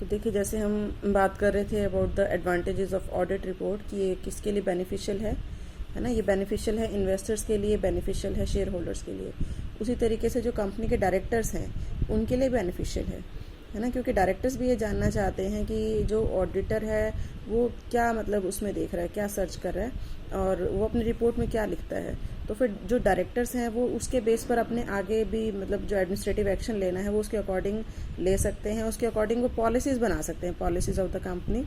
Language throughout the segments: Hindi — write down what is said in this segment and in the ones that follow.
तो देखिए, जैसे हम बात कर रहे थे about the advantages of audit report कि ये किसके लिए बेनिफिशियल है ना। ये बेनिफिशियल है इन्वेस्टर्स के लिए, बेनिफिशियल है शेयर होल्डर्स के लिए। उसी तरीके से जो कंपनी के डायरेक्टर्स हैं उनके लिए बेनिफिशियल है ना, क्योंकि डायरेक्टर्स भी ये जानना चाहते हैं कि जो ऑडिटर है वो क्या मतलब उसमें देख रहा है, क्या सर्च कर रहा है और वो अपनी रिपोर्ट में क्या लिखता है। तो फिर जो डायरेक्टर्स हैं वो उसके बेस पर अपने आगे भी मतलब जो एडमिनिस्ट्रेटिव एक्शन लेना है वो उसके अकॉर्डिंग ले सकते हैं, उसके अकॉर्डिंग वो पॉलिसीज़ बना सकते हैं, policies of the company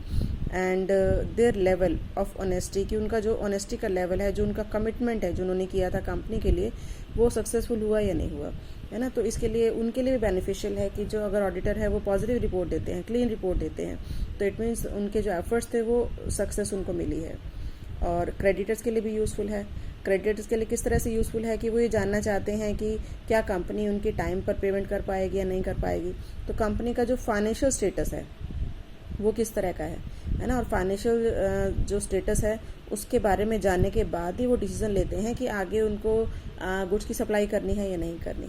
and their level of honesty, कि उनका जो ऑनेस्टी का लेवल है, जो उनका कमिटमेंट है जो उन्होंने किया था कंपनी के लिए, वो सक्सेसफुल हुआ या नहीं हुआ, है ना। तो इसके लिए उनके लिए भी बेनिफिशियल है कि जो अगर ऑडिटर है वो पॉजिटिव रिपोर्ट देते हैं, क्लीन रिपोर्ट देते हैं, तो इट मीन्स उनके जो एफर्ट्स थे वो सक्सेस उनको मिली है। और क्रेडिटर्स के लिए भी यूज़फुल है। क्रेडिटर्स के लिए किस तरह से यूज़फुल है कि वो ये जानना चाहते हैं कि क्या कंपनी उनकी टाइम पर पेमेंट कर पाएगी या नहीं कर पाएगी। तो कंपनी का जो फाइनेंशियल स्टेटस है वो किस तरह का है ना। और फाइनेंशियल जो स्टेटस है उसके बारे में जानने के बाद ही वो डिसीजन लेते हैं कि आगे उनको गुड्स की सप्लाई करनी है या नहीं करनी।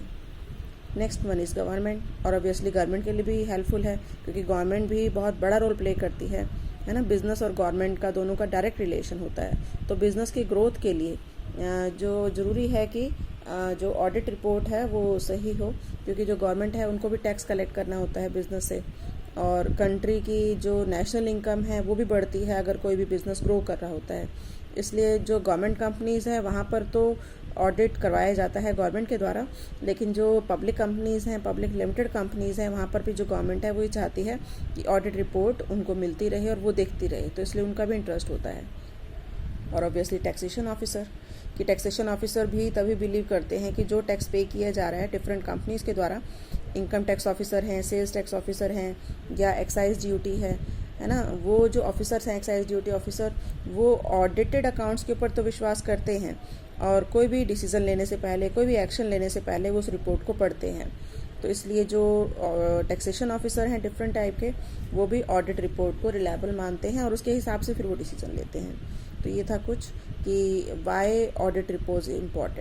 नेक्स्ट वन इज़ गवर्नमेंट, और ऑब्वियसली गवर्नमेंट के लिए भी हेल्पफुल है क्योंकि गवर्नमेंट भी बहुत बड़ा रोल प्ले करती है ना। बिज़नेस और गवर्नमेंट का दोनों का डायरेक्ट रिलेशन होता है। तो बिज़नेस की ग्रोथ के लिए जो ज़रूरी है कि जो ऑडिट रिपोर्ट है वो सही हो, क्योंकि जो गवर्नमेंट है उनको भी टैक्स कलेक्ट करना होता है बिज़नेस से, और कंट्री की जो नेशनल इनकम है वो भी बढ़ती है अगर कोई भी बिज़नेस ग्रो कर रहा होता है। इसलिए जो गवर्नमेंट कंपनीज़ हैं वहाँ पर तो ऑडिट करवाया जाता है गवर्नमेंट के द्वारा, लेकिन जो पब्लिक कंपनीज़ हैं, पब्लिक लिमिटेड कंपनीज़ हैं, वहाँ पर भी जो गवर्नमेंट है वो ये चाहती है कि ऑडिट रिपोर्ट उनको मिलती रहे और वो देखती रहे, तो इसलिए उनका भी इंटरेस्ट होता है। और ऑब्वियसली टैक्सेशन ऑफिसर, कि टैक्सेशन ऑफिसर भी तभी बिलीव करते हैं कि जो टैक्स पे किया जा रहा है डिफरेंट कंपनीज़ के द्वारा, इनकम टैक्स ऑफिसर हैं, सेल्स टैक्स ऑफिसर हैं या एक्साइज ड्यूटी है ना, वो जो ऑफिसर्स हैं एक्साइज ड्यूटी ऑफिसर, वो ऑडिटेड अकाउंट्स के ऊपर तो विश्वास करते हैं और कोई भी डिसीज़न लेने से पहले, कोई भी एक्शन लेने से पहले वो उस रिपोर्ट को पढ़ते हैं। तो इसलिए जो टैक्सेशन ऑफिसर हैं डिफरेंट टाइप के, वो भी ऑडिट रिपोर्ट को रिलायबल मानते हैं और उसके हिसाब से फिर वो डिसीजन लेते हैं। तो ये था कुछ कि वाई ऑडिट रिपोर्ट इम्पॉर्टेंट।